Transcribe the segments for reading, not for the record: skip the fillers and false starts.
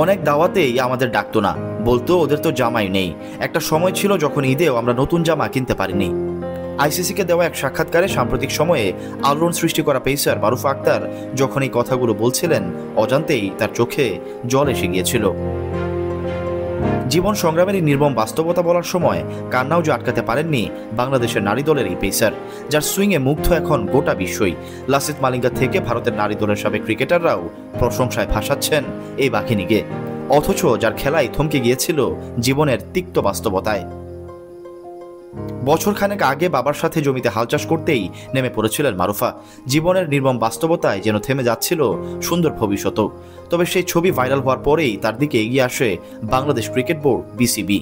অনেক দাওয়াতেই আমাদের ডাকতো না, বলতো ওদের তো জামাই নেই। একটা সময় ছিল যখন ঈদেও আমরা নতুন জামা কিনতে পারিনি। আইসিসিকে দেওয়া এক সাক্ষাৎকারে সাম্প্রতিক সময়ে আলোড়ন সৃষ্টি করা পেসার মারুফা আক্তার যখন এই কথাগুলো বলছিলেন, অজান্তেই তার চোখে জল এসে গিয়েছিল। জীবন সংগ্রামের এই নির্মম বাস্তবতা বলার সময় কান্নাও যে আটকাতে পারেননি বাংলাদেশের নারী দলের এই পেসার, যার সুইংয়ে মুগ্ধ এখন গোটা বিশ্বই। লাসিথ মালিঙ্গা থেকে ভারতের নারী দলের সাবেক ক্রিকেটাররাও প্রশংসায় ভাসাচ্ছেন এই বাঘিনীকে, অথচ যার খেলাই থমকে গিয়েছিল জীবনের তিক্ত বাস্তবতায়। বছরখানেক আগে বাবার সাথে জমিতে হাল চাষ করতেই নেমে পড়েছিলেন মারুফা। জীবনের নির্মম বাস্তবতায় যেন থেমে যাচ্ছিল সুন্দর ভবিষ্যৎ। তবে সেই ছবি ভাইরাল হওয়ার পরেই তার দিকে এগিয়ে আসে বাংলাদেশ ক্রিকেট বোর্ড বিসিবি।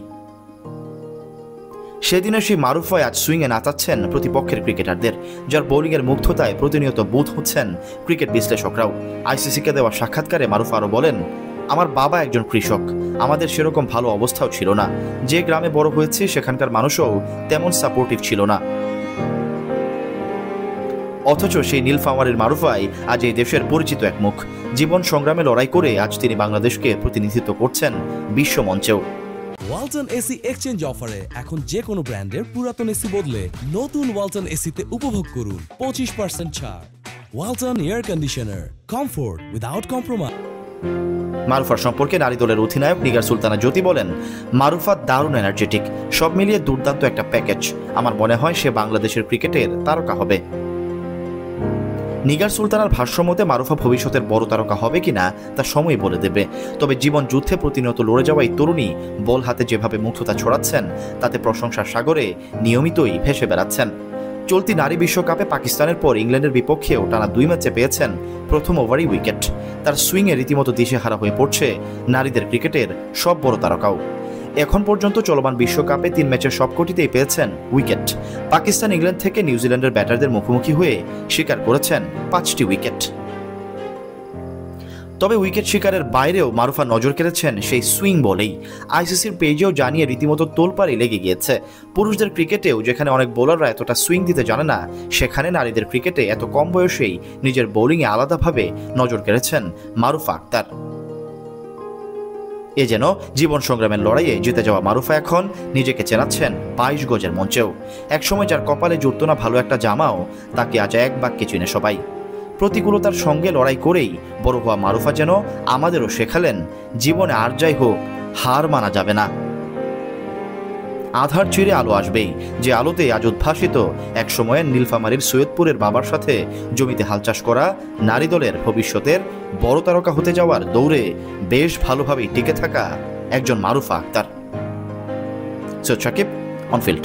সেদিনে সেই মারুফাই আজ সুইংয়ে নাচাচ্ছেন প্রতিপক্ষের ক্রিকেটারদের, যার বোলিংয়ের মুগ্ধতায় প্রতিনিয়ত বুঁদ হচ্ছেন ক্রিকেট বিশ্লেষকরাও। আইসিসিকে দেওয়া সাক্ষাৎকারে মারুফা আরও বলেন, আমার বাবা একজন কৃষক, আমাদের সেরকম ভালো অবস্থাও ছিল না। যে গ্রামে বড় হয়েছে সেখানকার মানুষও তেমন সাপোর্টিভ ছিল না। অথচ সেই নীলফামারীর মারুফাই আজ এই দেশের পরিচিত এক মুখ। জীবন সংগ্রামে লড়াই করে আজ তিনি বাংলাদেশকে প্রতিনিধিত্ব করছেন বিশ্ব মঞ্চেও। ওয়ালটন এসি এক্সচেঞ্জ অফারে এখন যে কোনো ব্র্যান্ডের পুরাতন এসি বদলে নতুন ওয়ালটন এসিতে উপভোগ করুন 25% ছাড়। Walton air conditioner, comfort without compromise. মারুফার সম্পর্কে নারী দলের অধিনায়ক নিগার সুলতানা জ্যোতি বলেন, মারুফা দারুণ এনার্জেটিক, সব মিলিয়ে দুর্দান্ত একটা প্যাকেজ। আমার মনে হয় সে বাংলাদেশের ক্রিকেটের তারকা হবে। নিগার সুলতানার ভাষ্যমতে মারুফা ভবিষ্যতের বড় তারকা হবে কিনা তা সময় বলে দেবে। তবে জীবন যুদ্ধে প্রতিনিয়ত লড়ে যাওয়া এই তরুণী বল হাতে যেভাবে মুগ্ধতা ছড়াচ্ছেন, তাতে প্রশংসার সাগরে নিয়মিতই ভেসে বেড়াচ্ছেন। চলতি নারী বিশ্বকাপে পাকিস্তানের পর ইংল্যান্ডের বিপক্ষেও টানা 2 ম্যাচে পেয়েছেন প্রথম ওভারই উইকেট। তার সুইংয়ে রীতিমতো দিশেহারা হয়ে পড়ছে নারীদের ক্রিকেটের সব বড় তারকাও। এখন পর্যন্ত চলমান বিশ্বকাপে 3 ম্যাচের সবকটিতেই পেয়েছেন উইকেট। পাকিস্তান, ইংল্যান্ড থেকে নিউজিল্যান্ডের ব্যাটারদের মুখোমুখি হয়ে শিকার করেছেন 5টি উইকেট। তবে উইকেট শিকারের বাইরেও মারুফা নজর কেড়েছেন সেই সুইং বলেই। আইসিসির পেজেও জানিয়ে রীতিমতো তোলপাড়ই লেগে গিয়েছে। পুরুষদের ক্রিকেটেও যেখানে অনেক বোলাররা এতটা সুইং দিতে জানে না, সেখানে নারীদের ক্রিকেটে এত কম বয়সেই নিজের বোলিংয়ে আলাদাভাবে নজর কেড়েছেন মারুফা আক্তার। এ যেন জীবন সংগ্রামের লড়াইয়ে জিতে যাওয়া মারুফা এখন নিজেকে চেনাচ্ছেন 22 গজের মঞ্চেও। একসময় যার কপালে জুটত না ভালো একটা জামাও, তাকে আজ এক বাক্যে চিনে সবাই। প্রতিকূলতার সঙ্গে লড়াই করেই বড় হওয়া মারুফা যেন আমাদেরও শেখালেন, জীবনে আর যাই হোক হার মানা যাবে না। আধার চিরে আলো আসবেই, যে আলোতে আজ উদ্ভাসিত এক সময়ের নীলফামারীর সৈয়দপুরের বাবার সাথে জমিতে হাল চাষ করা নারী দলের ভবিষ্যতের বড় তারকা হতে যাওয়ার দৌড়ে বেশ ভালোভাবেই টিকে থাকা একজন মারুফা আক্তার। সৈয়দ সাকিব, অনফিল্ড।